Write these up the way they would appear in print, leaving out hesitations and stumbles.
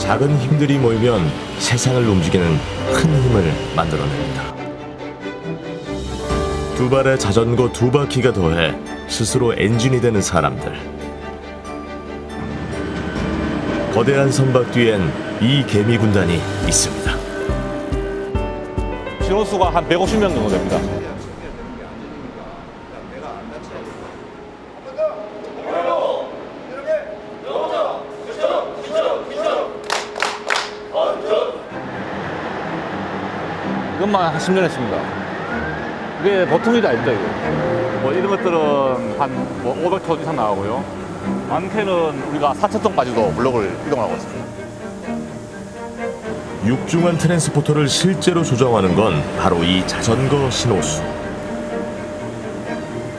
작은 힘들이 모이면 세상을 움직이는 큰 힘을 만들어냅니다. 두 발에 자전거 두 바퀴가 더해 스스로 엔진이 되는 사람들. 거대한 선박 뒤엔 이 개미 군단이 있습니다. 신호수가 한 150명 정도 됩니다. 이것만 한 10년 했습니다. 이게 보통 일이 아닙니다, 이거. 뭐 이런 것들은 한 500톤 이상 나가고요. 많게는 우리가 4,000톤까지도 블록을 이동하고 있습니다. 육중한 트랜스포터를 실제로 조정하는 건 바로 이 자전거 신호수.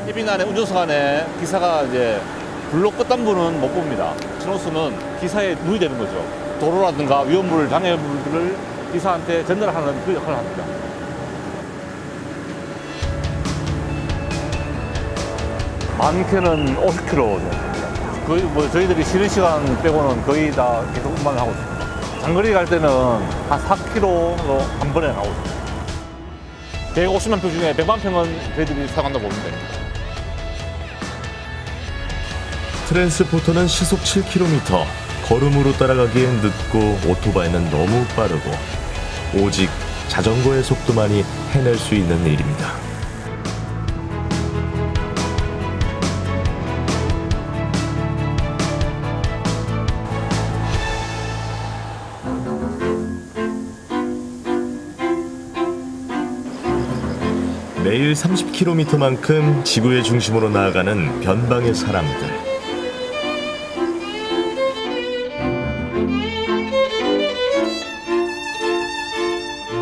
해빈 안에 운전석 안에 기사가 이제 블록 끝단부는 못 봅니다. 신호수는 기사에 눈이 되는 거죠. 도로라든가 위험물, 장애물들을 기사한테 전달하는 그 역할을 합니다. 많게는 50km 정도 됩니다. 거의 뭐 저희들이 쉬는 시간 빼고는 거의 다 계속 운반을 하고 있습니다. 장거리 갈 때는 한 4km로 한 번에 나오고 있습니다. 150만 평 중에 100만 평은 저희들이 사용한다고 보면 됩니다. 트랜스포터는 시속 7km, 걸음으로 따라가기엔 늦고 오토바이는 너무 빠르고 오직 자전거의 속도만이 해낼 수 있는 일입니다. 매일 30km만큼 지구의 중심으로 나아가는 변방의 사람들.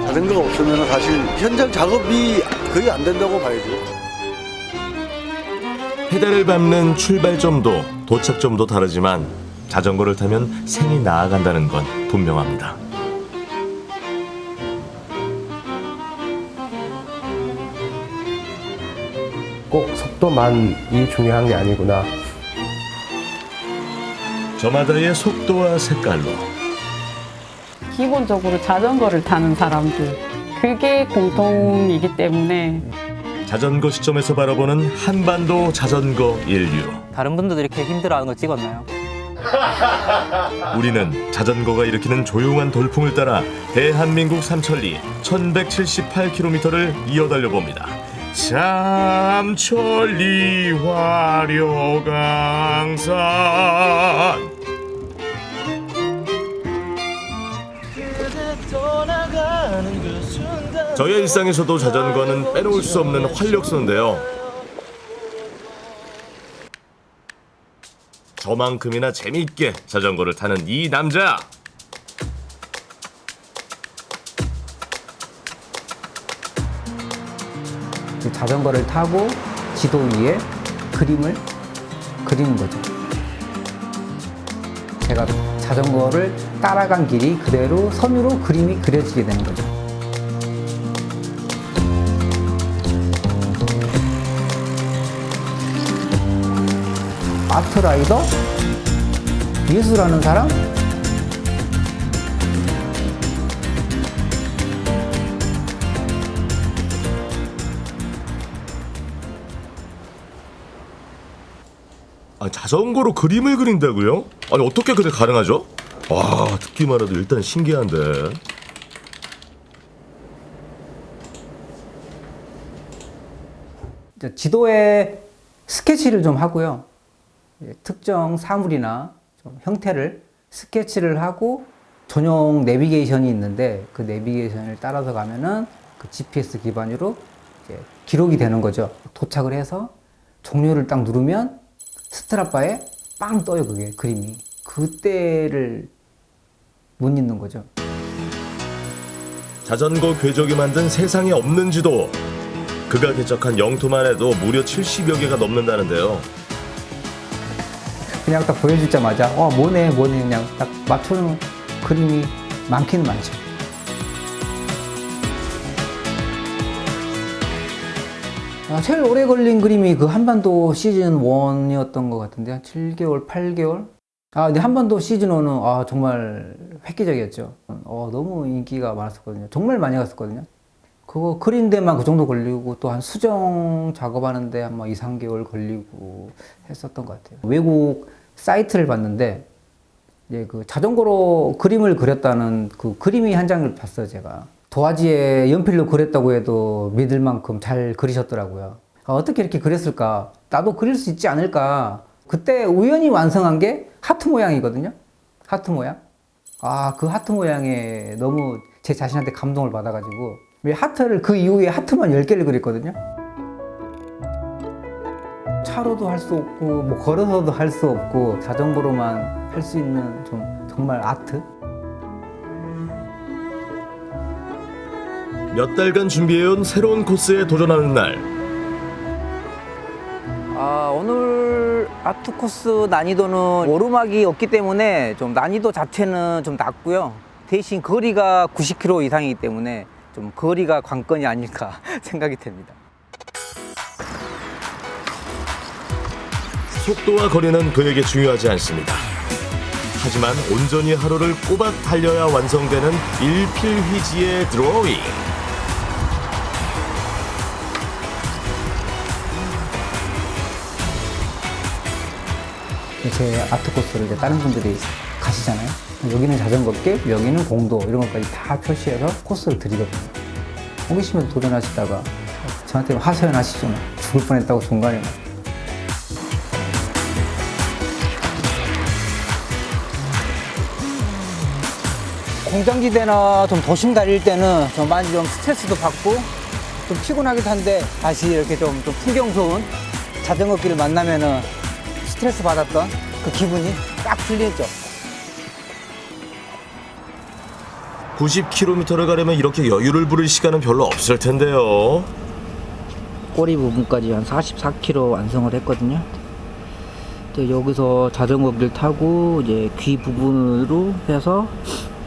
자전거가 없으면 사실 현장 작업이 거의 안 된다고 봐야죠. 페달을 밟는 출발점도 도착점도 다르지만 자전거를 타면 생이 나아간다는 건 분명합니다. 꼭 속도만이 중요한 게 아니구나. 저마다의 속도와 색깔로 기본적으로 자전거를 타는 사람들, 그게 공통이기 때문에 자전거 시점에서 바라보는 한반도 자전거 인류. 다른 분들도 이렇게 힘들어하는 걸 찍었나요? 우리는 자전거가 일으키는 조용한 돌풍을 따라 대한민국 삼천리 1178km를 이어달려봅니다. 삼천리 화려강산. 저의 일상에서도 자전거는 빼놓을 수 없는 활력소인데요. 저만큼이나 재미있게 자전거를 타는 이 남자. 자전거를 타고 지도 위에 그림을 그리는 거죠. 제가 자전거를 따라간 길이 그대로 선으로 그림이 그려지게 되는 거죠. 아트라이더? 예술하는 사람? 아, 자전거로 그림을 그린다고요? 아니 어떻게 그게 가능하죠? 와, 듣기만 해도 일단 신기한데. 지도에 스케치를 좀 하고요. 특정 사물이나 좀 형태를 스케치를 하고 전용 내비게이션이 있는데 그 내비게이션을 따라서 가면은 그 GPS 기반으로 이제 기록이 되는 거죠. 도착을 해서 종료를 딱 누르면 스트라바에 빵 떠요, 그게 그림이. 그때를 못 잊는 거죠. 자전거 궤적이 만든 세상에 없는 지도. 그가 개척한 영토만 해도 무려 70여 개가 넘는다는데요. 그냥 딱 보여주자마자 뭐네 그냥 딱 맞추는 그림이 많기는 많죠. 제일 오래 걸린 그림이 그 한반도 시즌 1이었던 것 같은데 한 7개월, 8개월? 근데 한 번 더 시즌1은 정말 획기적이었죠. 너무 인기가 많았었거든요. 정말 많이 갔었거든요. 그거 그리는데만 그 정도 걸리고 또 한 수정 작업하는데 한 2, 3개월 걸리고 했었던 것 같아요. 외국 사이트를 봤는데 이제 그 자전거로 그림을 그렸다는 그 그림이 한 장을 봤어요, 제가. 도화지에 연필로 그렸다고 해도 믿을 만큼 잘 그리셨더라고요. 어떻게 이렇게 그렸을까? 나도 그릴 수 있지 않을까? 그때 우연히 완성한 게 하트 모양이거든요. 하트 모양. 그 하트 모양에 너무 제 자신한테 감동을 받아가지고 왜 하트를 그 이후에 하트만 10개를 그렸거든요. 차로도 할 수 없고 뭐 걸어서도 할 수 없고 자전거로만 할 수 있는 정말 아트? 몇 달간 준비해온 새로운 코스에 도전하는 날. 오늘 아트 코스 난이도는 오르막이 없기 때문에 좀 난이도 자체는 좀 낮고요. 대신 거리가 90km 이상이기 때문에 좀 거리가 관건이 아닐까 생각이 됩니다. 속도와 거리는 그에게 중요하지 않습니다. 하지만 온전히 하루를 꼬박 달려야 완성되는 일필휘지의 드로잉. 제 아트 코스를 이제 다른 분들이 가시잖아요. 여기는 자전거길, 여기는 공도 이런 것까지 다 표시해서 코스를 드리거든요. 호기심에 도전하시다가 저한테 하소연하시죠. 죽을 뻔했다고 중간에. 공장지대나 좀 도심 다닐 때는 좀 많이 좀 스트레스도 받고 좀 피곤하기도 한데 다시 이렇게 좀 풍경 좋은 자전거 길을 만나면은 스트레스 받았던 그 기분이 딱 풀리죠. 90km를 가려면 이렇게 여유를 부릴 시간은 별로 없을 텐데요. 꼬리 부분까지 한 44km 완성을 했거든요. 이제 여기서 자전거 길 타고 이제 귀 부분으로 해서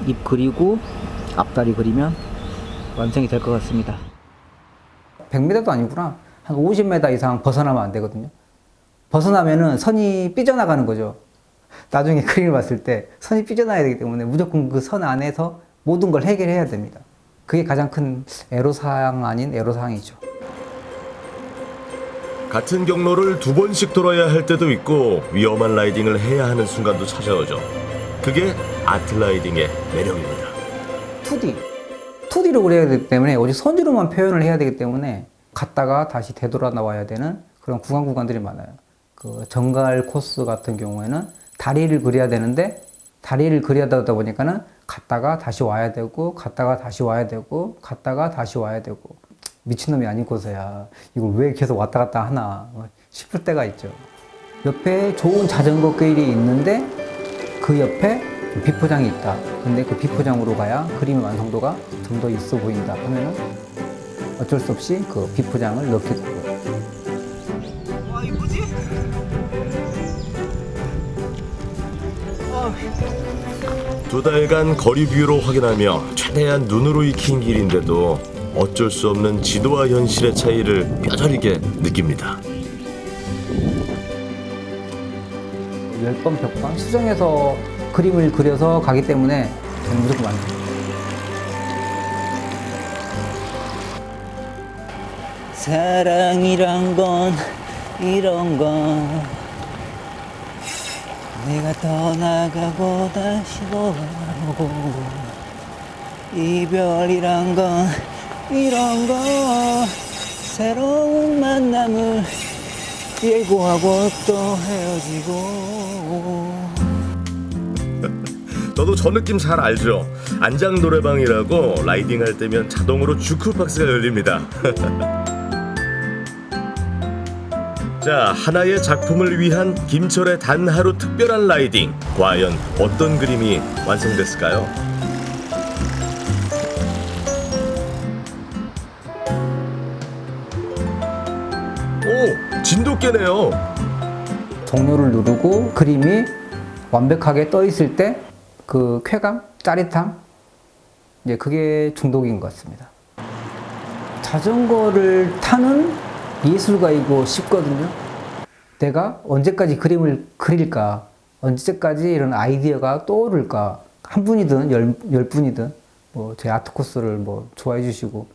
입 그리고 앞다리 그리면 완성이 될 것 같습니다. 100m도 아니구나. 한 50m 이상 벗어나면 안 되거든요. 벗어나면은 선이 삐져나가는 거죠. 나중에 그림을 봤을 때 선이 삐져나가야 되기 때문에 무조건 그 선 안에서 모든 걸 해결해야 됩니다. 그게 가장 큰 애로사항 아닌 애로사항이죠. 같은 경로를 2번씩 돌아야 할 때도 있고 위험한 라이딩을 해야 하는 순간도 찾아오죠. 그게 아트 라이딩의 매력입니다. 2D로 그려야 되기 때문에 오직 선으로만 표현을 해야 되기 때문에 갔다가 다시 되돌아 나와야 되는 그런 구간들이 많아요. 그 정갈 코스 같은 경우에는 다리를 그려야 되는데 다리를 그려다 보니까는 갔다가 다시 와야 되고 갔다가 다시 와야 되고 갔다가 다시 와야 되고 미친놈이 아니고서야 이걸 왜 계속 왔다 갔다 하나 싶을 때가 있죠. 옆에 좋은 자전거 길이 있는데 그 옆에 비포장이 있다. 근데 그 비포장으로 가야 그림의 완성도가 좀 더 있어 보인다 하면은 어쩔 수 없이 그 비포장을 넣게 되고. 와, 이 뭐지? 두 달간 거리 뷰로 확인하며 최대한 눈으로 익힌 길인데도 어쩔 수 없는 지도와 현실의 차이를 뼈저리게 느낍니다. 10번, 100번 수정해서 그림을 그려서 가기 때문에 저는 무조건 만듭니다. 사랑이란 건 이런 건 내가 떠나가고 다시 돌아오고 이별이란 건 이런 건 새로운 만남을 예고하고 또 헤어지고. 너도 저 느낌 잘 알죠? 안장 노래방이라고 라이딩할 때면 자동으로 주크박스가 열립니다. 자, 하나의 작품을 위한 김철의 단 하루 특별한 라이딩. 과연 어떤 그림이 완성됐을까요? 오, 진돗개네요. 종료를 누르고 그림이 완벽하게 떠 있을 때 그 쾌감, 짜릿함, 이제 그게 중독인 것 같습니다. 자전거를 타는 예술가이고 싶거든요. 내가 언제까지 그림을 그릴까? 언제까지 이런 아이디어가 떠오를까? 한 분이든 열 분이든 뭐 제 아트 코스를 뭐 좋아해 주시고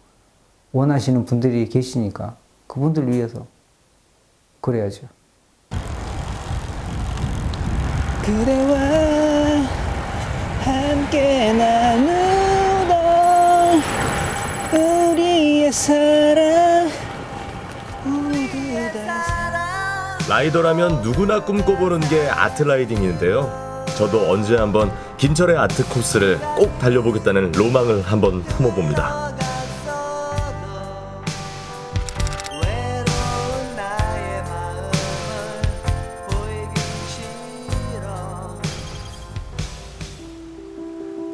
원하시는 분들이 계시니까 그분들 위해서 그래야죠. 그대와 함께 나누던 우리의 사랑 모두 다 라이더라면 누구나 꿈꿔보는 게 아트 라이딩인데요. 저도 언제 한번 김철의 아트 코스를 꼭 달려보겠다는 로망을 한번 품어봅니다. 외로운 나의 마음을 보이기 싫어.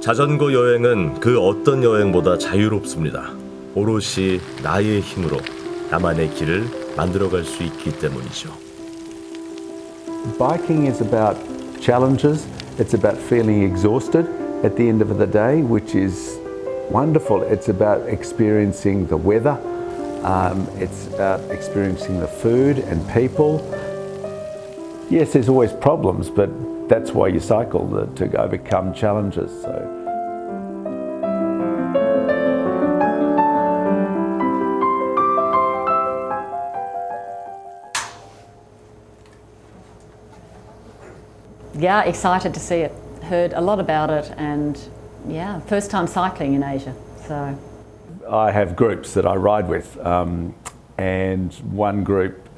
자전거 여행은 그 어떤 여행보다 자유롭습니다. 오롯이 나의 힘으로 나만의 길을 만들어갈 수 있기 때문이죠. Biking is about challenges. It's about feeling exhausted at the end of the day, which is wonderful. It's about experiencing the weather. It's about experiencing the food and people. Yes, there's always problems, but that's why you cycle, to overcome challenges. So. Yeah, excited to see it. Heard a lot about it, and yeah, first time cycling in Asia. So I have groups that I ride with, and one group,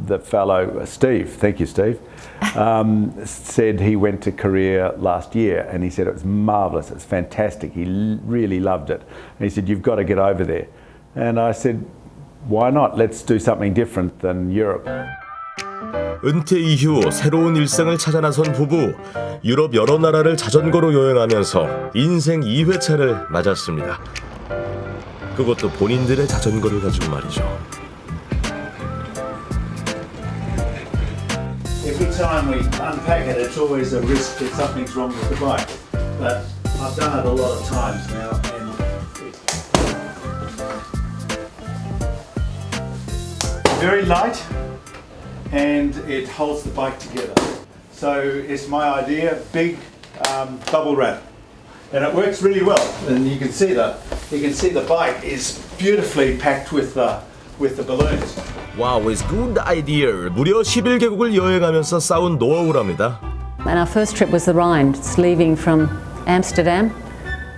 the fellow Steve, thank you Steve, said he went to Korea last year and he said it was marvellous, it's fantastic, he really loved it. And he said, you've got to get over there. And I said, why not? Let's do something different than Europe. 은퇴 이후 새로운 일상을 찾아 나선 부부. 유럽 여러 나라를 자전거로 여행하면서 인생 2회차를 맞았습니다. 그것도 본인들의 자전거를 가지고 말이죠. Every time we unpack it, it's always a risk that something's wrong with the bike. But I've done it a lot of times now, and it's very light, and it holds the bike together. So it's my idea, big bubble wrap, and it works really well. And you can see the bike is beautifully packed with the balloons. Wow, it's good idea. 무려 11개국을 여행하면서 쌓은 노하우랍니다. and our first trip was the Rhine. It's leaving from Amsterdam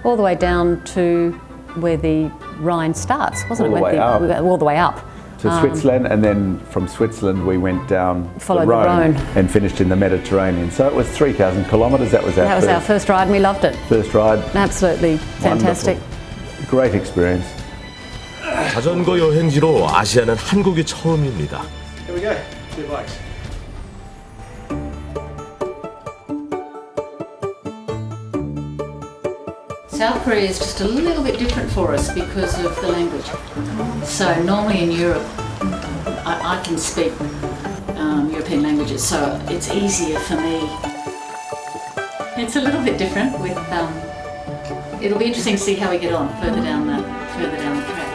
all the way down to where the Rhine starts, wasn't All it? the way up. All the way up. To Switzerland, and then from Switzerland we went down Followed the the Rhone Rhone. and finished in the Mediterranean. So it was 3,000 kilometres. That was Our first ride and we loved it. first ride. Absolutely fantastic. Wonderful. Great experience. 자전거 여행지로 아시아는 한국이 처음입니다. Here we go, 2 bikes. South Korea is just a little bit different for us because of the language. So normally in Europe, I can speak European languages, so it's easier for me. It's a little bit different with. It'll be interesting to see how we get on further down the track.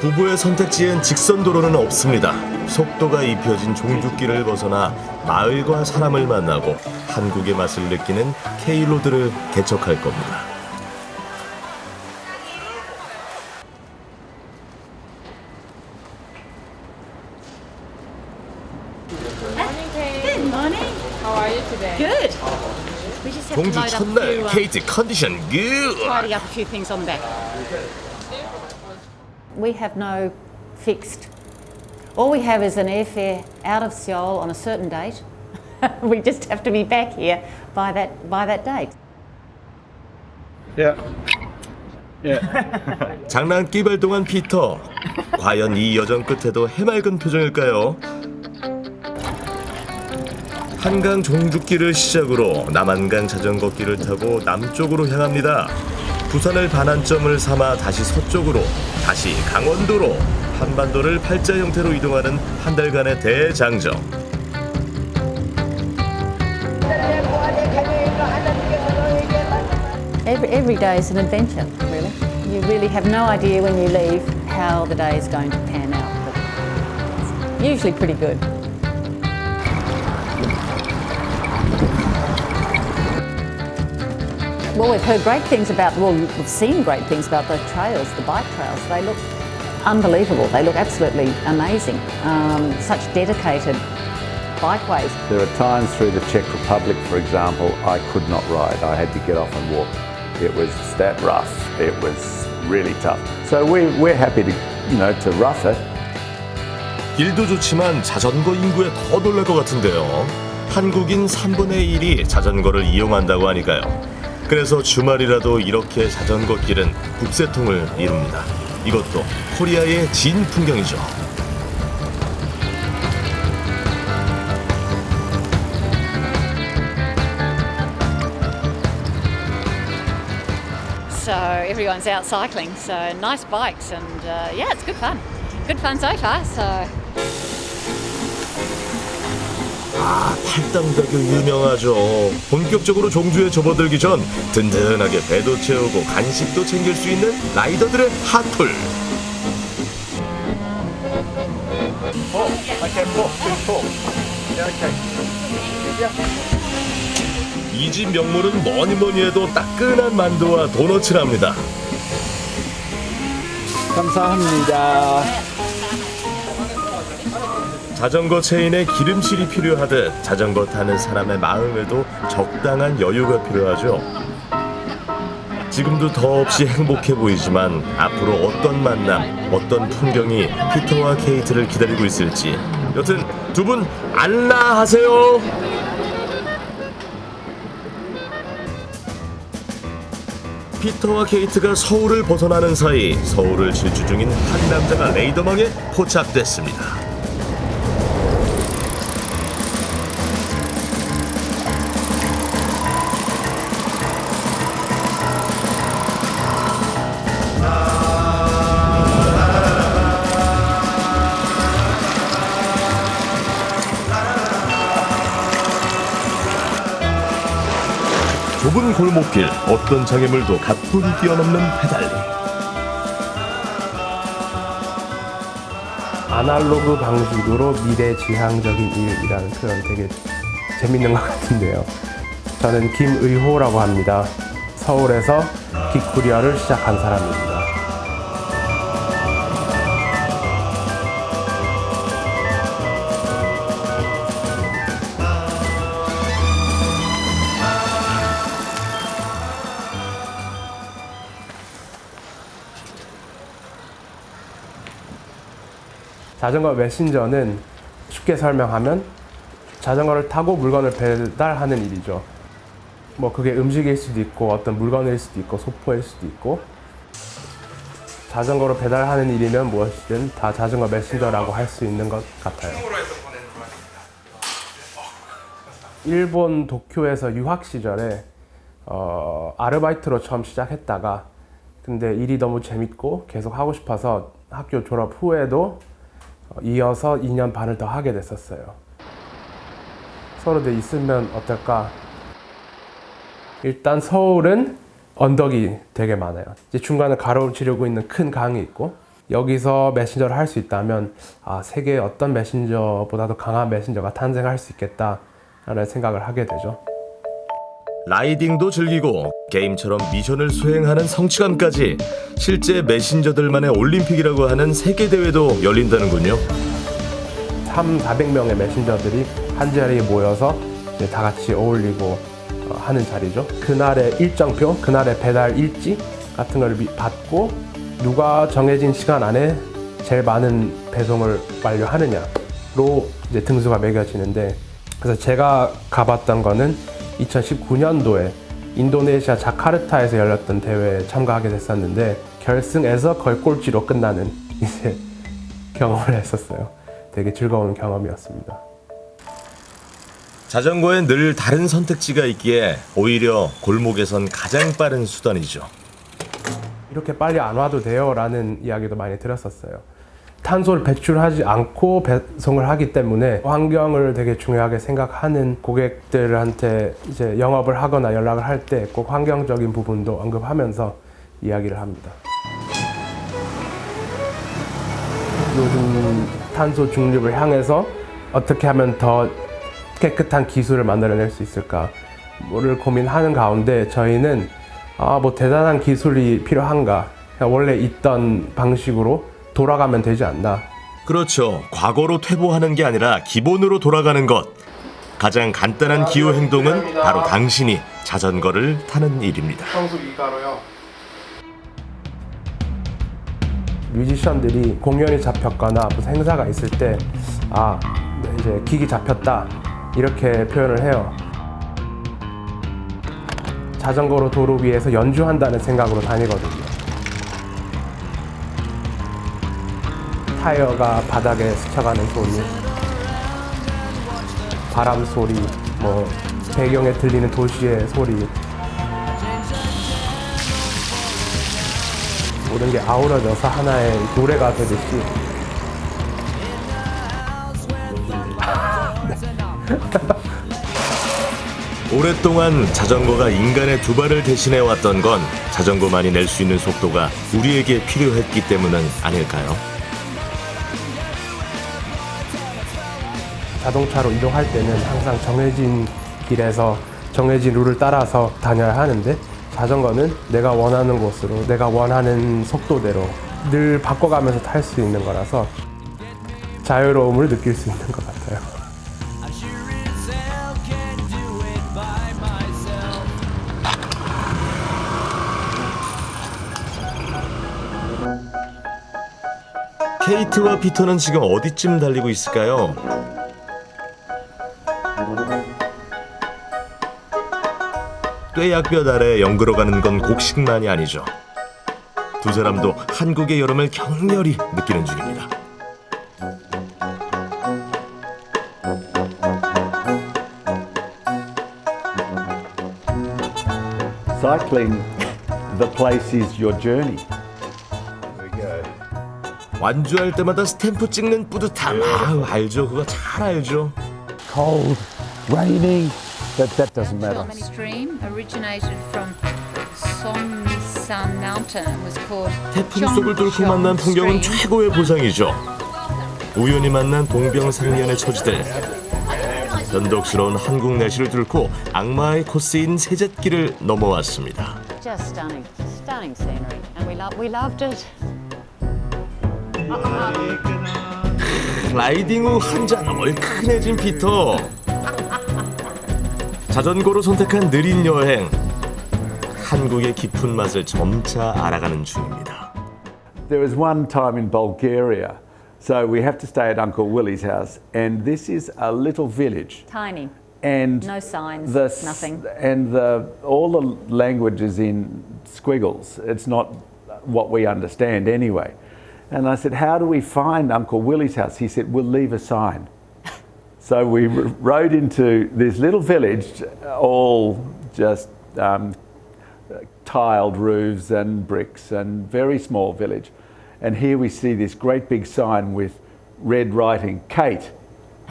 부부의 선택지엔 직선 도로는 없습니다. 속도가 입혀진 종주길을 벗어나 마을과 사람을 만나고 한국의 맛을 느끼는 K로드를 개척할 겁니다. Good morning. How are you today? Good. We just have to 종주 load up a 첫날 few, 케이트 컨디션 굿! tidy up a few things on the back. We have no fixed. All we have is an airfare out of Seoul on a certain date. We just have to be back here by that date. Yeah. 장난기 발동한 피터. 과연 이 여정 끝에도 해맑은 표정일까요? 한강 종주길을 시작으로 남한강 자전거길을 타고 남쪽으로 향합니다. 부산을 반환점을 삼아 다시 서쪽으로, 다시 강원도로, 한반도를 팔자 형태로 이동하는 한 달간의 대장정. Every day is an adventure, really. You really have no idea when you leave how the day is going to pan out, but it's usually pretty good. Well, we've heard great things about, well, we've seen great things about the trails, the bike trails. They look unbelievable. They look absolutely amazing. Such dedicated bikeways. There are times through the Czech Republic, for example, I could not ride. I had to get off and walk. It was that rough. It was really tough. So we're happy to rough it. 길도 좋지만 자전거 인구에 더 놀랄 것 같은데요. 한국인 3분의 1이 자전거를 이용한다고 하니까요. 그래서 주말이라도 이렇게 자전거 길은 국세통을 이룹니다. 이것도 코리아의 진 풍경이죠. So everyone's out cycling, so nice bikes, and yeah, it's good fun. Good fun so far, so. 팔당대교 유명하죠. 본격적으로 종주에 접어들기 전 든든하게 배도 채우고 간식도 챙길 수 있는 라이더들의 핫플. 이 집 명물은 뭐니 해도 따끈한 만두와 도너츠랍니다. 감사합니다. 자전거 체인에 기름칠이 필요하듯 자전거 타는 사람의 마음에도 적당한 여유가 필요하죠. 지금도 더없이 행복해 보이지만 앞으로 어떤 만남, 어떤 풍경이 피터와 케이트를 기다리고 있을지 여튼 두 분 안라하세요. 피터와 케이트가 서울을 벗어나는 사이 서울을 질주 중인 한 남자가 레이더망에 포착됐습니다. 좁은 골목길, 어떤 장애물도 가뿐히 뛰어넘는 페달리. 아날로그 방식으로 미래지향적인 일이라는 표현 되게 재밌는 것 같은데요. 저는 김의호라고 합니다. 서울에서 킥코리아를 시작한 사람입니다. 자전거 메신저는 쉽게 설명하면 자전거를 타고 물건을 배달하는 일이죠. 뭐 그게 음식일 수도 있고 어떤 물건일 수도 있고 소포일 수도 있고 자전거로 배달하는 일이면 무엇이든 다 자전거 메신저라고 할 수 있는 것 같아요. 일본 도쿄에서 유학 시절에 아르바이트로 처음 시작했다가 근데 일이 너무 재밌고 계속 하고 싶어서 학교 졸업 후에도 이어서 2년 반을 더 하게 됐었어요. 서울에 있으면 어떨까? 일단 서울은 언덕이 되게 많아요. 이제 중간에 가로지르고 있는 큰 강이 있고 여기서 메신저를 할 수 있다면 세계의 어떤 메신저보다도 강한 메신저가 탄생할 수 있겠다라는 생각을 하게 되죠. 라이딩도 즐기고 게임처럼 미션을 수행하는 성취감까지 실제 메신저들만의 올림픽이라고 하는 세계대회도 열린다는군요. 300~400명의 메신저들이 한 자리에 모여서 이제 다 같이 어울리고 하는 자리죠. 그날의 일정표, 그날의 배달 일지 같은 걸 받고 누가 정해진 시간 안에 제일 많은 배송을 완료하느냐로 이제 등수가 매겨지는데 그래서 제가 가봤던 거는 2019년도에 인도네시아 자카르타에서 열렸던 대회에 참가하게 됐었는데 결승에서 거의 꼴찌로 끝나는 이제 경험을 했었어요. 되게 즐거운 경험이었습니다. 자전거엔 늘 다른 선택지가 있기에 오히려 골목에선 가장 빠른 수단이죠. 이렇게 빨리 안 와도 돼요 라는 이야기도 많이 들었었어요. 탄소를 배출하지 않고 배송을 하기 때문에 환경을 되게 중요하게 생각하는 고객들한테 이제 영업을 하거나 연락을 할 때 꼭 환경적인 부분도 언급하면서 이야기를 합니다. 요즘 탄소 중립을 향해서 어떻게 하면 더 깨끗한 기술을 만들어낼 수 있을까를 고민하는 가운데 저희는 뭐 대단한 기술이 필요한가, 그냥 원래 있던 방식으로 돌아가면 되지 않나. 그렇죠. 과거로 퇴보하는 게 아니라 기본으로 돌아가는 것. 가장 간단한 기후 행동은 바로 당신이 자전거를 타는 일입니다. 성수기 가로요. 뮤지션들이 공연이 잡혔거나 무슨 행사가 있을 때 이제 기기 잡혔다 이렇게 표현을 해요. 자전거로 도로 위에서 연주한다는 생각으로 다니거든요. 타이어가 바닥에 스쳐가는 소리, 바람 소리, 뭐 배경에 들리는 도시의 소리, 모든 게 아우러져서 하나의 노래가 되듯이. 오랫동안 자전거가 인간의 두 발을 대신해왔던 건 자전거만이 낼 수 있는 속도가 우리에게 필요했기 때문은 아닐까요? 자동차로 이동할 때는 항상 정해진 길에서 정해진 룰을 따라서 다녀야 하는데 자전거는 내가 원하는 곳으로 내가 원하는 속도대로 늘 바꿔가면서 탈 수 있는 거라서 자유로움을 느낄 수 있는 것 같아요. 케이트와 피터는 지금 어디쯤 달리고 있을까요? 뙤약볕 아래 연그러가는 건 곡식만이 아니죠. 두 사람도 한국의 여름을 격렬히 느끼는 중입니다. Cycling, the place is your journey. 완주할 때마다 스탬프 찍는 뿌듯함. 알죠. 그거 잘 알죠. Cold, raining, that doesn't matter. Stream originated from Sommisan Mountain and was called 태풍 속을 뚫고 만난 풍경은 최고의 보상이죠. 우연히 만난 동병상련의 처지들. 변덕스러운 한국 날씨를 뚫고 악마의 코스인 세zet길을 넘어왔습니다. Just stunning, stunning scenery, and we loved it. 라이딩 후 한 잔 얼큰해진 피터. 자전거로 선택한 느린 여행. 한국의 깊은 맛을 점차 알아가는 중입니다. There was one time in Bulgaria, so we have to stay at Uncle Willie's house, and this is a little village. Tiny. And no signs, nothing. And all the language is in squiggles. It's not what we understand anyway. And I said, how do we find Uncle Willie's house? He said, we'll leave a sign. So we rode into this little village, all just tiled roofs and bricks and very small village. And here we see this great big sign with red writing, Kate,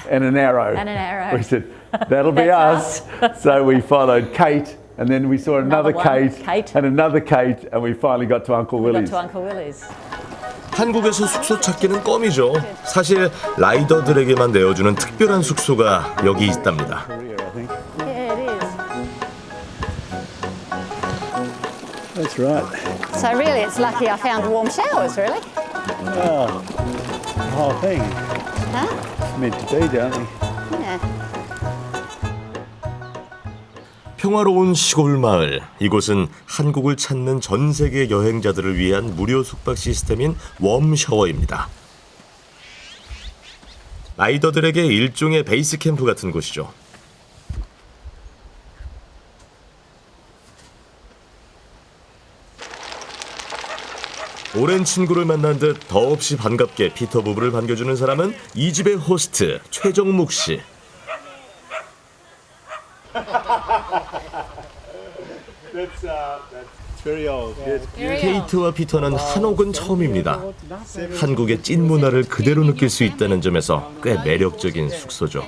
and an arrow. And an arrow. We said, that'll be us. So we followed Kate, and then we saw another Kate, and another Kate, and we finally got to Uncle Willie's. Got to Uncle Willie's. 한국에서 숙소 찾기는 껌이죠. 사실 라이더들에게만 내어주는 특별한 숙소가 여기 있답니다. Yeah, it is. That's right. So really, it's lucky I found warm showers, really. Oh, the whole thing. Huh? It's meant to be, don't we? Yeah. 평화로운 시골 마을. 이곳은 한국을 찾는 전 세계 여행자들을 위한 무료 숙박 시스템인 웜 샤워입니다. 라이더들에게 일종의 베이스 캠프 같은 곳이죠. 오랜 친구를 만난 듯 더없이 반갑게 피터 부부를 반겨주는 사람은 이 집의 호스트 최정묵 씨. That's very old. Yes. 케이트와 피터는 한옥은 처음입니다. 한국의 찐 문화를 그대로 느낄 수 있다는 점에서 꽤 매력적인 숙소죠.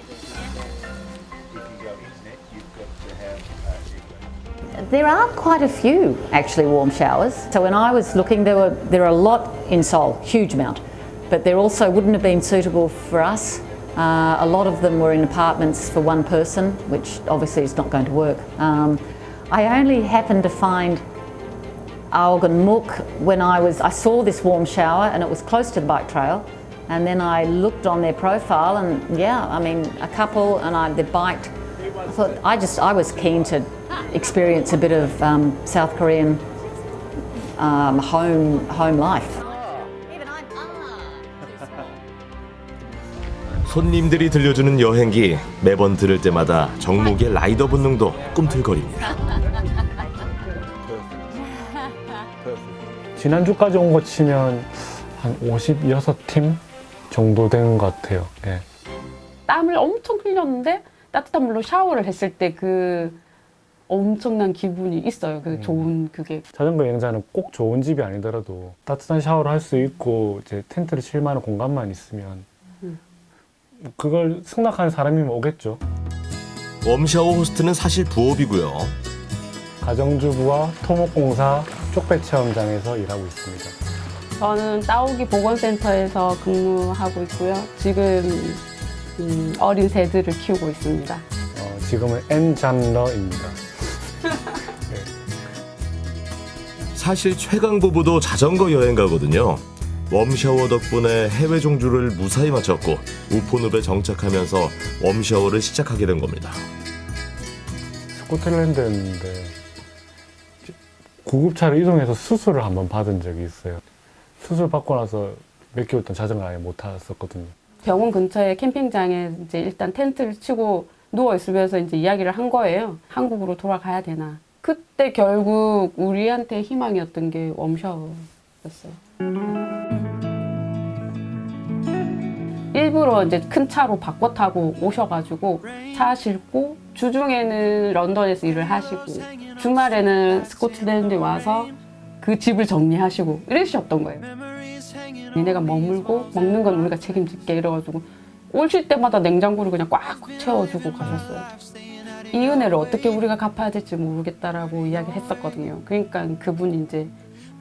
There are quite a few actually warm showers. So when I was looking, there are a lot in Seoul, huge amount. but they also wouldn't have been suitable for us. A lot of them were in apartments for one person, which obviously is not going to work. I only happened to find Aogun Muk when I saw this warm shower and it was close to the bike trail, and then I looked on their profile and yeah, I mean a couple and they biked. I thought I was keen to experience a bit of South Korean home life. 손님들이 들려주는 여행기 매번 들을 때마다 정묵의 라이더 본능도 꿈틀거립니다. 지난주까지 온 거 치면 한 56팀 정도 되는 것 같아요. 예. 땀을 엄청 흘렸는데 따뜻한 물로 샤워를 했을 때 그 엄청난 기분이 있어요. 그 좋은 그게. 자전거 여행자는 꼭 좋은 집이 아니더라도 따뜻한 샤워를 할 수 있고 이제 텐트를 칠 만한 공간만 있으면 그걸 승낙하는 사람이면 오겠죠. 웜샤워 호스트는 사실 부업이고요. 가정주부와 토목공사 쪽배 체험장에서 일하고 있습니다. 저는 따오기 보건센터에서 근무하고 있고요. 지금 어린 새들을 키우고 있습니다. 지금은 N잠러입니다. 사실 최강 부부도 자전거 여행가거든요. 웜샤워 덕분에 해외 종주를 무사히 마쳤고 우포늪에 정착하면서 웜샤워를 시작하게 된 겁니다. 스코틀랜드였는데 구급차로 이동해서 수술을 한번 받은 적이 있어요. 수술 받고 나서 몇 개월 동안 자전거 아예 못 탔었거든요. 병원 근처에 캠핑장에 이제 일단 텐트를 치고 누워 있으면서 이제 이야기를 한 거예요. 한국으로 돌아가야 되나. 그때 결국 우리한테 희망이었던 게 웜샤워였어요. 일부러 이제 큰 차로 바꿔 타고 오셔가지고 차 싣고 주중에는 런던에서 일을 하시고 주말에는 스코틀랜드에 와서 그 집을 정리하시고 이러셨던 거예요. 니네가 머물고 먹는 건 우리가 책임질게 이래가지고 오실 때마다 냉장고를 그냥 꽉 채워주고 가셨어요. 이 은혜를 어떻게 우리가 갚아야 될지 모르겠다라고 이야기를 했었거든요. 그러니까 그분이 이제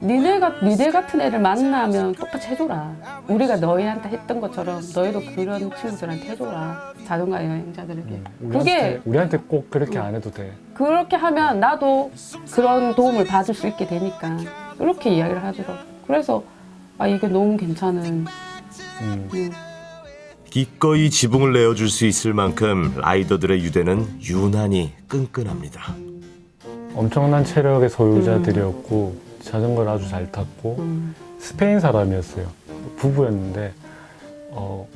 니네 같은 애를 만나면 똑같이 해줘라. 우리가 너희한테 했던 것처럼 너희도 그런 친구들한테 해줘라. 자전거 여행자들에게. 우리한테 꼭 그렇게 안 해도 돼. 그렇게 하면 나도 그런 도움을 받을 수 있게 되니까 그렇게 이야기를 하더라고요. 그래서 이게 너무 괜찮은. 기꺼이 지붕을 내어줄 수 있을 만큼 라이더들의 유대는 유난히 끈끈합니다. 엄청난 체력의 소유자들이었고 자전거를 아주 잘 탔고 스페인 사람이었어요. 부부였는데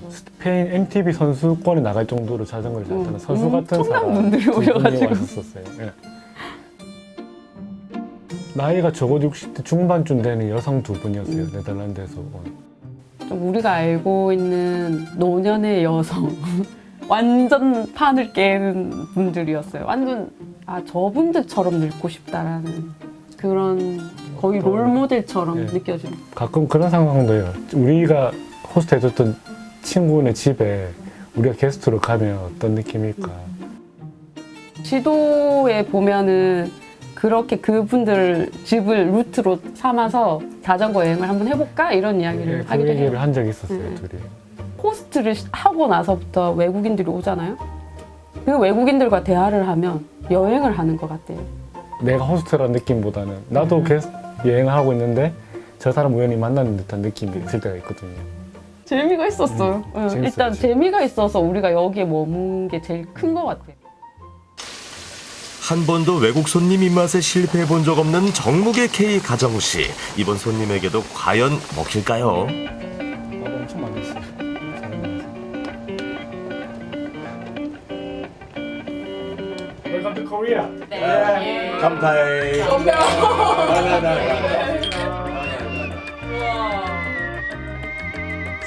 스페인 MTV 선수권에 나갈 정도로 자전거를 잘 타는 선수 같은 사람 분들이 오셔가지고 왔었어요. 예. 나이가 적어도 60대 중반쯤 되는 여성 두 분이었어요. 네덜란드에서 온. 좀 우리가 알고 있는 노년의 여성 완전 판을 깨는 분들이었어요. 완전 저분들처럼 늙고 싶다라는 그런 거의 롤모델처럼 느껴지는. 가끔 그런 상황도 해요. 우리가 호스트 해줬던 친구네 집에 우리가 게스트로 가면 어떤 느낌일까. 지도에 보면은 그렇게 그분들 집을 루트로 삼아서 자전거 여행을 한번 해볼까? 이런 이야기를 하기도 해요. 얘기를 한 적이 있었어요, 둘이. 호스트를 하고 나서부터 외국인들이 오잖아요. 그 외국인들과 대화를 하면 여행을 하는 것 같아요. 내가 호스트라는 느낌보다는 나도 여행을 하고 있는데 저 사람 우연히 만나는 듯한 느낌이 있을 때가 있거든요. 재미가 있었어요. 일단 재미가 있어서 우리가 여기에 머문 게 제일 큰 것 같아요. 한 번도 외국 손님 입맛에 실패해 본 적 없는 정묵의 K 가정우 씨. 이번 손님에게도 과연 먹힐까요? 엄청 많이 있어요. Welcome to Korea. 네. 감사해.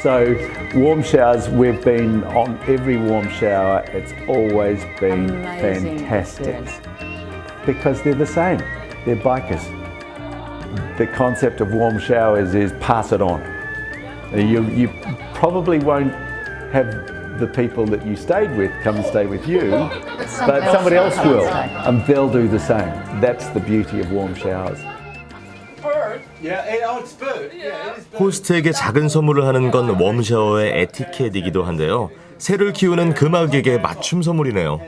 So warm showers, we've been on every warm shower. It's always been Amazing fantastic experience. because they're the same. They're bikers. The concept of warm showers is pass it on. You probably won't have the people that you stayed with come and stay with you, but somebody else will, and they'll do the same. That's the beauty of warm showers. First, 호스트에게 작은 선물을 하는 건 웜샤워의 에티켓이기도 한데요. 새를 키우는 금악에게 맞춤 선물이네요.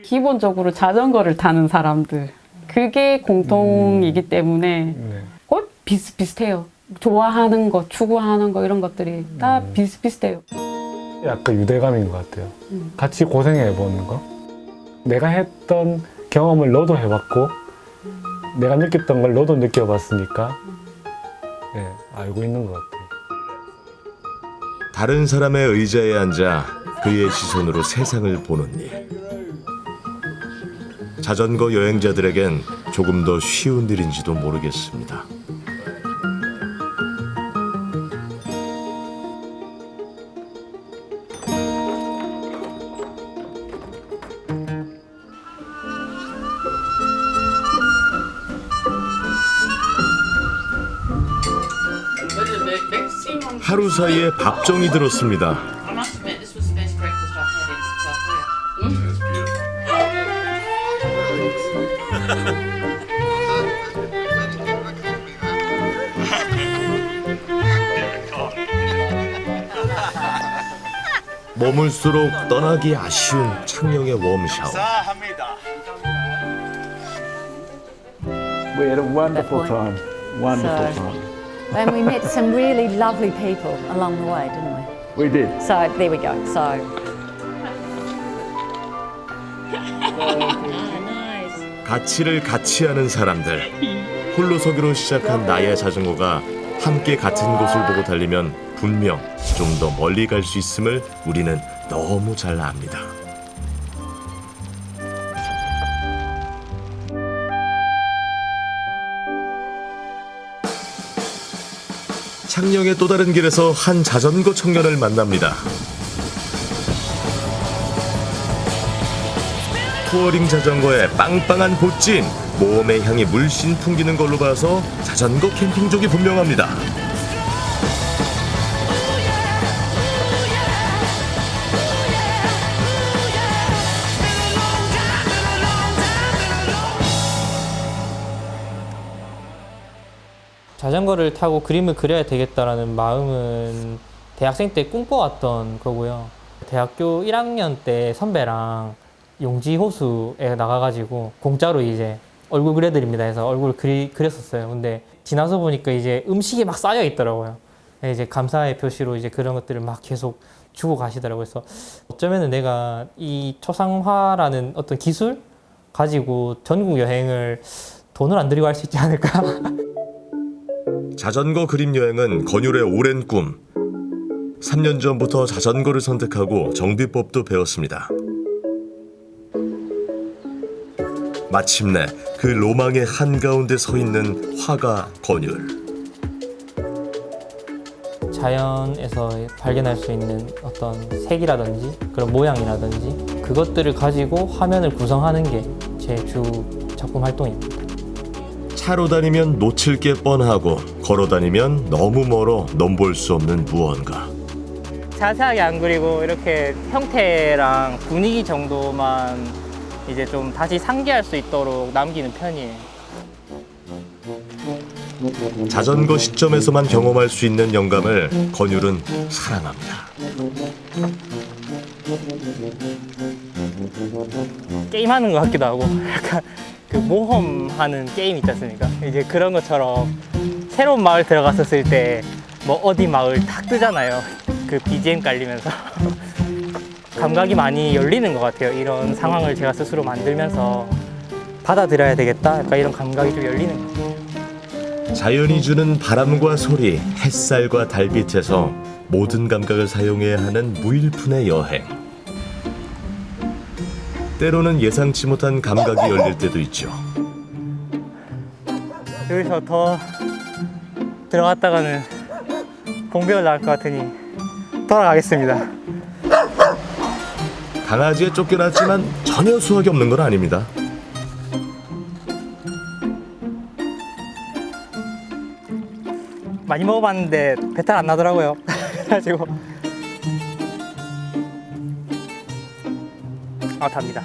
기본적으로 자전거를 타는 사람들 그게 공통이기 때문에 거의 비슷비슷해요. 좋아하는 거, 추구하는 거 이런 것들이 다 비슷비슷해요. 약간 유대감인 것 같아요. 같이 고생해보는 거. 내가 했던 경험을 너도 해봤고 내가 느꼈던 걸 너도 느껴봤으니까 네, 알고 있는 것 같아요. 다른 사람의 의자에 앉아 그의 시선으로 세상을 보는 일. 자전거 여행자들에겐 조금 더 쉬운 일인지도 모르겠습니다. 하루 사이에 밥정이 들었습니다. 머물수록 떠나기 아쉬운 창녕의 웜샤워. We had a wonderful time. Wonderful So- time. And we met some really lovely people along the way, didn't we? We did. So there we go. So 가치를 같이 하는 사람들. 홀로 서기로 시작한 나의 자전거가 함께 같은 곳을 보고 달리면 분명 좀 더 멀리 갈 수 있음을 우리는 너무 잘 압니다. 창녕의 또 다른 길에서 한 자전거 청년을 만납니다. 투어링 자전거에 빵빵한 보찜, 모험의 향이 물씬 풍기는 걸로 봐서 자전거 캠핑족이 분명합니다. 자전거를 타고 그림을 그려야 되겠다라는 마음은 대학생 때 꿈꿔왔던 거고요. 대학교 1학년 때 선배랑 용지 호수에 나가가지고 공짜로 이제 얼굴 그려드립니다 해서 얼굴 그렸었어요. 근데 지나서 보니까 이제 음식이 막 쌓여 있더라고요. 이제 감사의 표시로 이제 그런 것들을 막 계속 주고 가시더라고요. 그래서 어쩌면은 내가 이 초상화라는 어떤 기술 가지고 전국 여행을 돈을 안 들이고 할 수 있지 않을까. 자전거 그림 여행은 건율의 오랜 꿈. 3년 전부터 자전거를 선택하고 정비법도 배웠습니다. 마침내 그 로망의 한가운데 서 있는 화가 건율. 자연에서 발견할 수 있는 어떤 색이라든지 그런 모양이라든지 그것들을 가지고 화면을 구성하는 게 제 주 작품 활동입니다. 차로 다니면 놓칠 게 뻔하고 걸어 다니면 너무 멀어 넘볼 수 없는 무언가. 자세하게 안 그리고 이렇게 형태랑 분위기 정도만 이제 좀 다시 상기할 수 있도록 남기는 편이에요. 자전거 시점에서만 경험할 수 있는 영감을 건율은 사랑합니다. 게임하는 것 같기도 하고 약간 그 모험하는 게임 있지 않습니까? 이제 그런 것처럼 새로운 마을 들어갔었을 때 뭐 어디 마을 딱 뜨잖아요. 그 BGM 깔리면서 감각이 많이 열리는 것 같아요. 이런 상황을 제가 스스로 만들면서 받아들여야 되겠다. 약간 이런 감각이 좀 열리는 것 같아요. 자연이 주는 바람과 소리, 햇살과 달빛에서 모든 감각을 사용해야 하는 무일푼의 여행. 때로는 예상치 못한 감각이 열릴 때도 있죠. 여기서 더 들어갔다가는 봉변을 나올 것 같으니 돌아가겠습니다. 강아지에 쫓겨났지만 전혀 수확이 없는 건 아닙니다. 많이 먹어봤는데 배탈 안 나더라고요. 그래가지고 답니다.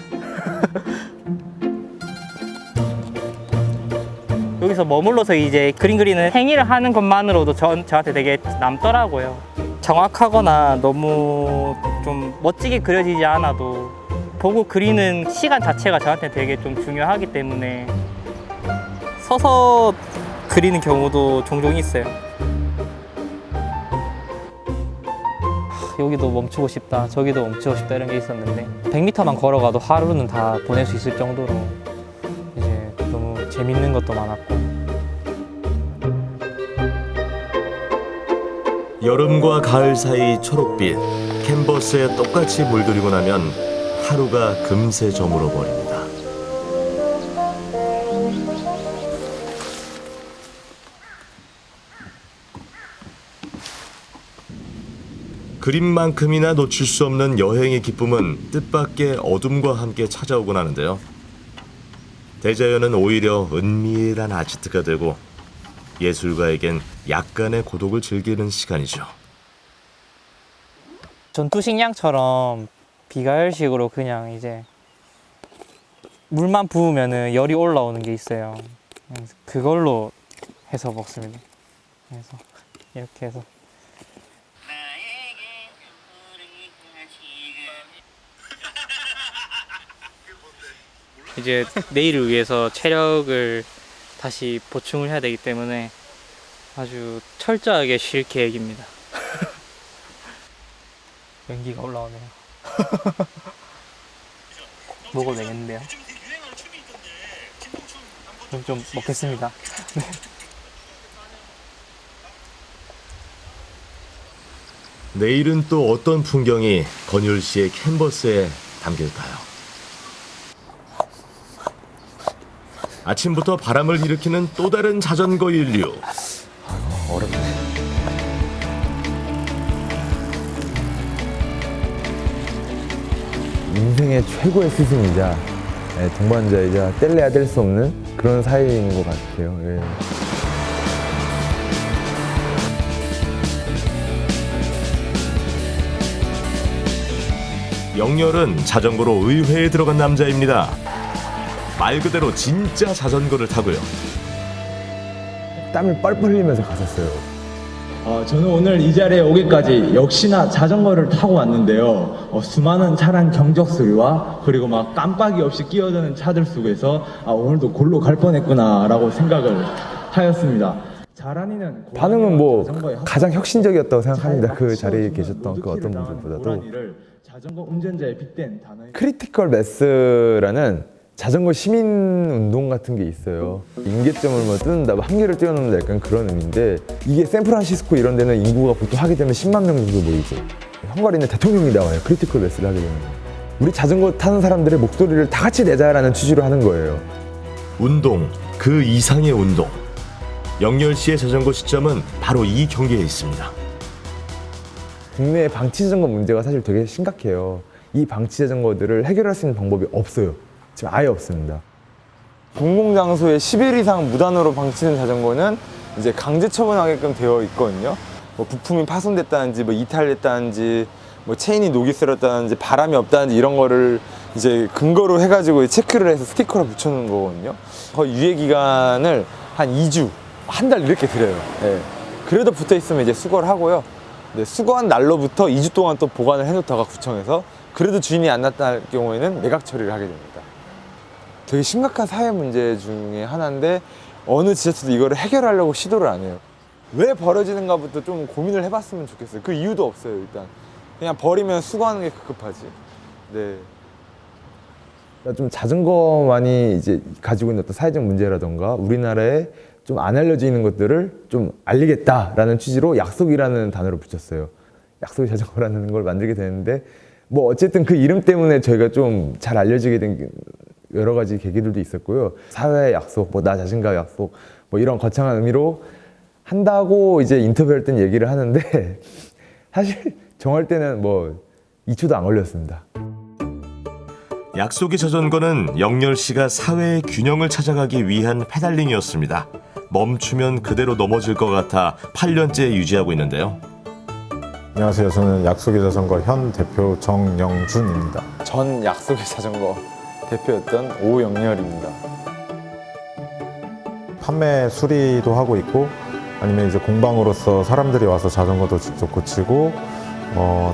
여기서 머물러서 이제 그림 그리는 행위를 하는 것만으로도 저한테 되게 남더라고요. 정확하거나 너무 좀 멋지게 그려지지 않아도 보고 그리는 시간 자체가 저한테 되게 좀 중요하기 때문에 서서 그리는 경우도 종종 있어요. 여기도 멈추고 싶다, 저기도 멈추고 싶다 이런 게 있었는데 100m만 걸어가도 하루는 다 보낼 수 있을 정도로 이제 너무 재밌는 것도 많았고. 여름과 가을 사이 초록빛 캔버스에 똑같이 물들이고 나면 하루가 금세 저물어 버립니다. 그림만큼이나 놓칠 수 없는 여행의 기쁨은 뜻밖의 어둠과 함께 찾아오곤 하는데요. 대자연은 오히려 은밀한 아지트가 되고 예술가에겐 약간의 고독을 즐기는 시간이죠. 전투식량처럼 비가열식으로 그냥 이제 물만 부으면은 열이 올라오는 게 있어요. 그래서 그걸로 해서 먹습니다. 그래서 이렇게 해서 이제 내일을 위해서 체력을 다시 보충을 해야 되기 때문에 아주 철저하게 쉴 계획입니다. 연기가 올라오네요. 먹어도 되겠는데요? 그럼 좀 먹겠습니다. 네. 내일은 또 어떤 풍경이 건율 씨의 캔버스에 담길까요? 아침부터 바람을 일으키는 또 다른 자전거 인류. 어렵네. 인생의 최고의 스승이자 동반자이자 뗄래야 뗄 수 없는 그런 사이인 것 같아요. 예. 영렬은 자전거로 의회에 들어간 남자입니다. 말 그대로 진짜 자전거를 타고요. 땀을 뻘뻘 흘리면서 갔었어요. 저는 오늘 이 자리에 오기까지 역시나 자전거를 타고 왔는데요. 수많은 차량 경적 소리와 그리고 막 깜빡이 없이 끼어드는 차들 속에서 오늘도 골로 갈 뻔했구나라고 생각을 하였습니다. 반응은 뭐 가장 혁신적이었다고 생각합니다. 그 자리에 계셨던 그 어떤 분들보다도. 자전거 운전자에 빗댄 단어의 크리티컬 매스라는 자전거 시민 운동 같은 게 있어요. 임계점을 뭐 뜯는다, 뭐 한계를 뛰어넘는다 약간 그런 의미인데 이게 샌프란시스코 이런 데는 인구가 보통 하게 되면 10만 명 정도 모이고 헝가리는 대통령이 나와요. 크리티컬 매스를 하게 되면. 우리 자전거 타는 사람들의 목소리를 다 같이 내자라는 취지로 하는 거예요. 운동, 그 이상의 운동. 영렬 씨의 자전거 시점은 바로 이 경계에 있습니다. 국내의 방치 자전거 문제가 사실 되게 심각해요. 이 방치 자전거들을 해결할 수 있는 방법이 없어요. 지금 아예 없습니다. 공공장소에 10일 이상 무단으로 방치된 자전거는 이제 강제 처분하게끔 되어 있거든요. 뭐 부품이 파손됐다든지, 뭐 이탈됐다든지, 뭐 체인이 녹이 슬었다든지, 바람이 없다든지 이런 거를 이제 근거로 해가지고 체크를 해서 스티커를 붙여놓은 거거든요. 거의 유예 기간을 한 2주, 한 달 이렇게 드려요. 네. 그래도 붙어 있으면 이제 수거를 하고요. 네, 수거한 날로부터 2주 동안 또 보관을 해놓다가 구청에서 그래도 주인이 안 났다 경우에는 매각 처리를 하게 됩니다. 되게 심각한 사회 문제 중에 하나인데 어느 지자체도 이거를 해결하려고 시도를 안 해요. 왜 벌어지는가부터 좀 고민을 해봤으면 좋겠어요. 그 이유도 없어요. 일단 그냥 버리면 수거하는 게 급급하지. 네. 좀 자전거만이 이제 가지고 있는 어떤 사회적 문제라던가 우리나라에 좀 안 알려져 있는 것들을 좀 알리겠다라는 취지로 약속이라는 단어를 붙였어요. 약속의 자전거라는 걸 만들게 되는데 뭐 어쨌든 그 이름 때문에 저희가 좀 잘 알려지게 된 여러 가지 계기들도 있었고요. 사회의 약속, 뭐 나 자신과의 약속, 뭐 이런 거창한 의미로 한다고 이제 인터뷰할 땐 얘기를 하는데 사실 정할 때는 뭐 2초도 안 걸렸습니다. 약속의 자전거는 영렬 씨가 사회의 균형을 찾아가기 위한 페달링이었습니다. 멈추면 그대로 넘어질 것 같아 8년째 유지하고 있는데요. 안녕하세요. 저는 약속의 자전거 현 대표 정영준입니다. 전 약속의 자전거 대표였던 오영렬입니다. 판매 수리도 하고 있고 아니면 이제 공방으로서 사람들이 와서 자전거도 직접 고치고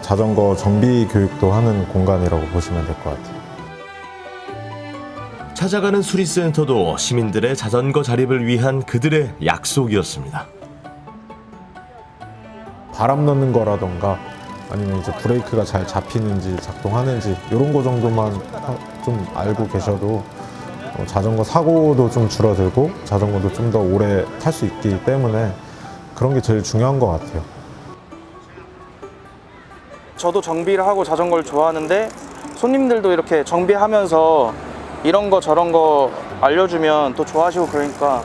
자전거 정비 교육도 하는 공간이라고 보시면 될 것 같아요. 찾아가는 수리센터도 시민들의 자전거 자립을 위한 그들의 약속이었습니다. 바람 넣는 거라던가 아니면 이제 브레이크가 잘 잡히는지 작동하는지 이런 거 정도만 좀 알고 계셔도 자전거 사고도 좀 줄어들고 자전거도 좀 더 오래 탈 수 있기 때문에 그런 게 제일 중요한 것 같아요. 저도 정비를 하고 자전거를 좋아하는데 손님들도 이렇게 정비하면서 이런 거 저런 거 알려주면 또 좋아하시고 그러니까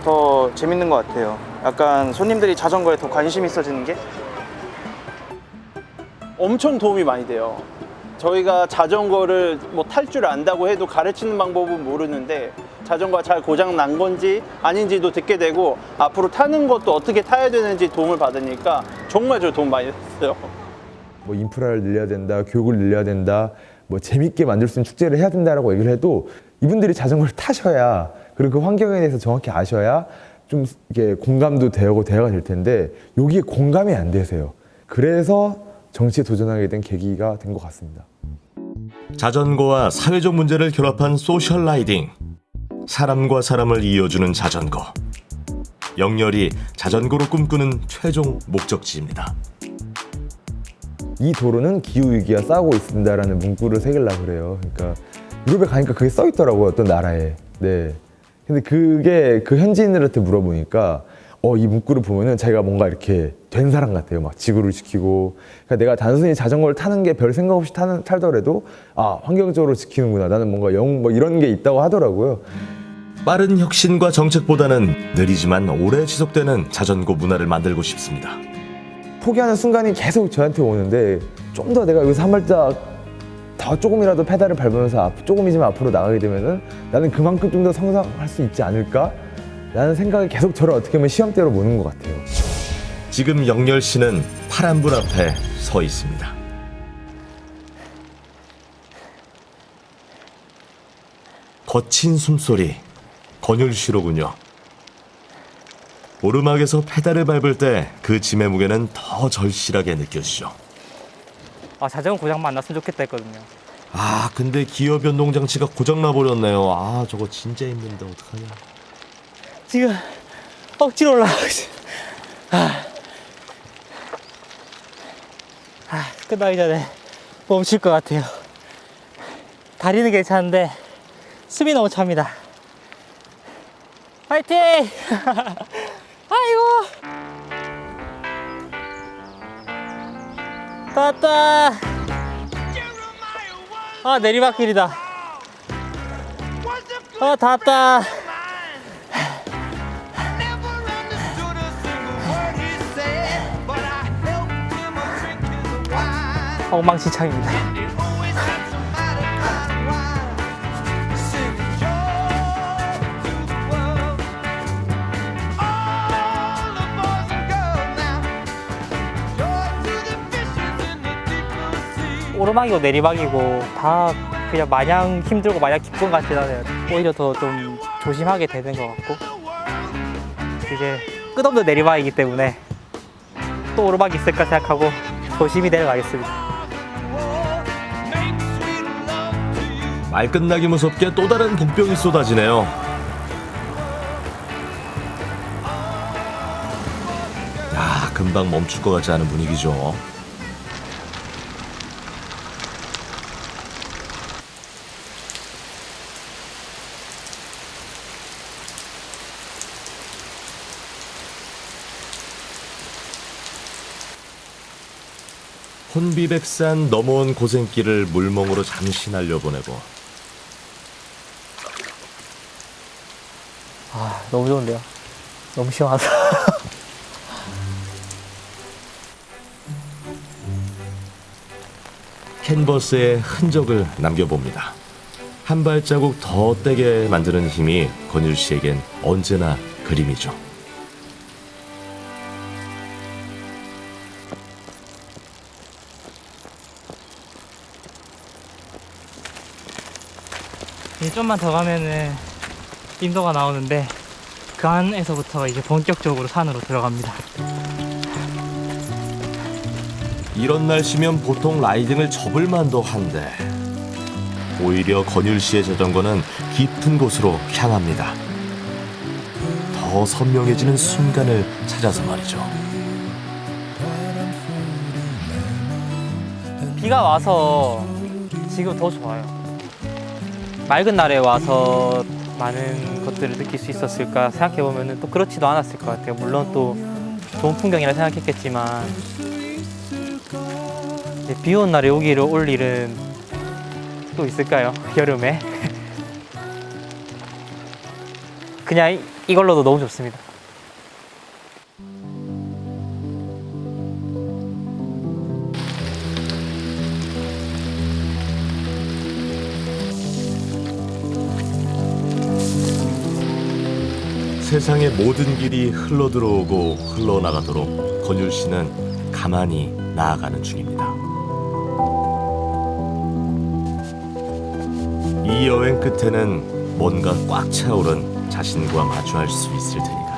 더 재밌는 것 같아요. 약간 손님들이 자전거에 더 관심이 있어지는 게 엄청 도움이 많이 돼요. 저희가 자전거를 뭐 탈 줄 안다고 해도 가르치는 방법은 모르는데 자전거가 잘 고장 난 건지 아닌지도 듣게 되고 앞으로 타는 것도 어떻게 타야 되는지 도움을 받으니까 정말 저 도움 많이 됐어요. 뭐 인프라를 늘려야 된다, 교육을 늘려야 된다, 뭐 재밌게 만들 수 있는 축제를 해야 된다라고 얘기를 해도 이분들이 자전거를 타셔야 그리고 그 환경에 대해서 정확히 아셔야 좀 이게 공감도 되고 대화가 될 텐데 여기에 공감이 안 되세요. 그래서 정치에 도전하게 된 계기가 된 것 같습니다. 자전거와 사회적 문제를 결합한 소셜 라이딩. 사람과 사람을 이어주는 자전거. 영렬히 자전거로 꿈꾸는 최종 목적지입니다. 이 도로는 기후위기와 싸우고 있습니다라는 문구를 새기려고 그래요. 그러니까 유럽에 가니까 그게 써 있더라고요. 어떤 나라에. 네. 근데 그게 그 현지인들한테 물어보니까 이 문구를 보면은 자기가 뭔가 이렇게 된 사람 같아요. 막 지구를 지키고. 그러니까 내가 단순히 자전거를 타는 게 별 생각 없이 탈더라도 환경적으로 지키는구나. 나는 뭔가 뭐 이런 게 있다고 하더라고요. 빠른 혁신과 정책보다는 느리지만 오래 지속되는 자전거 문화를 만들고 싶습니다. 포기하는 순간이 계속 저한테 오는데 좀 더 내가 여기서 한 발짝 더 조금이라도 페달을 밟으면서 조금이지만 앞으로 나가게 되면은 나는 그만큼 좀 더 성장할 수 있지 않을까? 라는 생각이 계속 저를 어떻게 보면 시험대로 모는 것 같아요. 지금 영렬 씨는 파란불 앞에 서 있습니다. 거친 숨소리, 권율 씨로군요. 오르막에서 페달을 밟을 때 그 짐의 무게는 더 절실하게 느껴지죠. 자전거 고장만 안 났으면 좋겠다 했거든요. 근데 기어 변동 장치가 고장나 버렸네요. 저거 진짜 힘든데 어떡하냐. 지금 억지로 올라가고 있어요. 끝나기 전에 멈출 것 같아요. 다리는 괜찮은데 숨이 너무 찹니다. 화이팅! 아이고! 다 왔다! 내리막길이다. 다 왔다! 엉망진창입니다. 오르막이고 내리막이고 다 그냥 마냥 힘들고 마냥 기쁜 것 같진 않아요. 오히려 더 좀 조심하게 되는 것 같고 이제 끝없는 내리막이기 때문에 또 오르막이 있을까 생각하고 조심히 내려가겠습니다. 말 끝나기 무섭게 또 다른 복병이 쏟아지네요. 금방 멈출 것 같지 않은 분위기죠. 혼비백산 넘어온 고생길을 물멍으로 잠시 날려보내고 너무 좋은데요. 너무 시원하다. 캔버스에 흔적을 남겨봅니다. 한 발자국 더 떼게 만드는 힘이 권율 씨에겐 언제나 그림이죠. 좀만 더 가면은 인도가 나오는데 그 안에서부터 이제 본격적으로 산으로 들어갑니다. 이런 날씨면 보통 라이딩을 접을 만도 한데 오히려 건율 씨의 자전거는 깊은 곳으로 향합니다. 더 선명해지는 순간을 찾아서 말이죠. 비가 와서 지금 더 좋아요. 맑은 날에 와서 많은 것들을 느낄 수 있었을까 생각해보면 또 그렇지도 않았을 것 같아요. 물론 또 좋은 풍경이라 생각했겠지만 비 오는 날에 여기를 올 일은 또 있을까요? 여름에? 그냥 이걸로도 너무 좋습니다. 세상의 모든 길이 흘러들어오고 흘러나가도록 건율 씨는 가만히 나아가는 중입니다. 이 여행 끝에는 뭔가 꽉 차오른 자신과 마주할 수 있을 테니까요.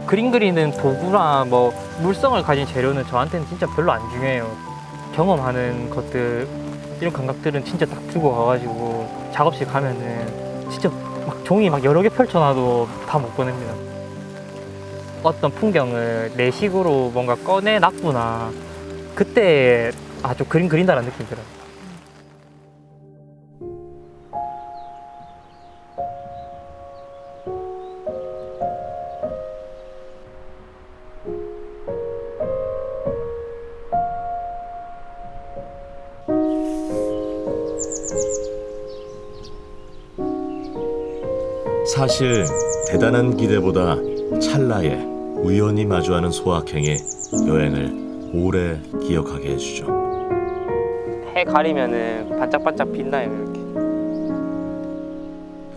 그림 그리는 도구나 뭐 물성을 가진 재료는 저한테는 진짜 별로 안 중요해요. 경험하는 것들, 이런 감각들은 진짜 딱 들고 가가지고 작업실 가면은 진짜 막 종이 막 여러 개 펼쳐놔도 다 못 꺼냅니다. 어떤 풍경을 내 식으로 뭔가 꺼내놨구나. 그때 좀 그림 그린다는 느낌이 들어요. 사실 대단한 기대보다 찰나에 우연히 마주하는 소확행이 여행을 오래 기억하게 해주죠. 해 가리면은 반짝반짝 빛나요, 이렇게.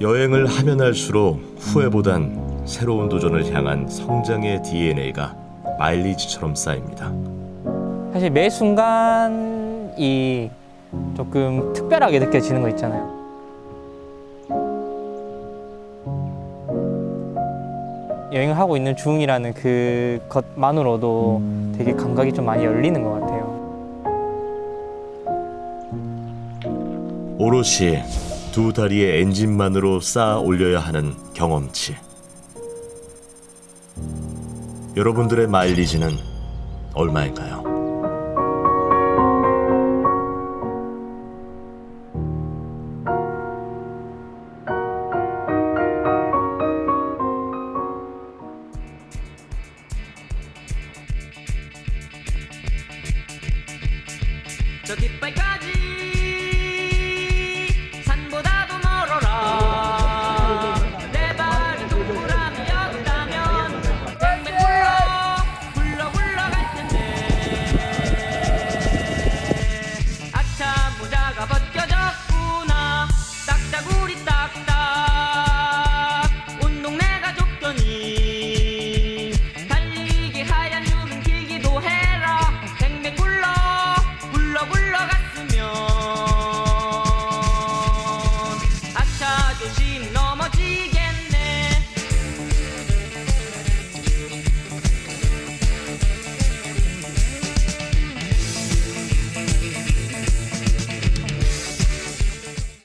여행을 하면 할수록 후회보단 새로운 도전을 향한 성장의 DNA가 마일리지처럼 쌓입니다. 사실 매 순간이 조금 특별하게 느껴지는 거 있잖아요. 여행을 하고 있는 중이라는 그 것만으로도 되게 감각이 좀 많이 열리는 것 같아요. 오롯이 두 다리의 엔진만으로 쌓아 올려야 하는 경험치. 여러분들의 마일리지는 얼마인가요?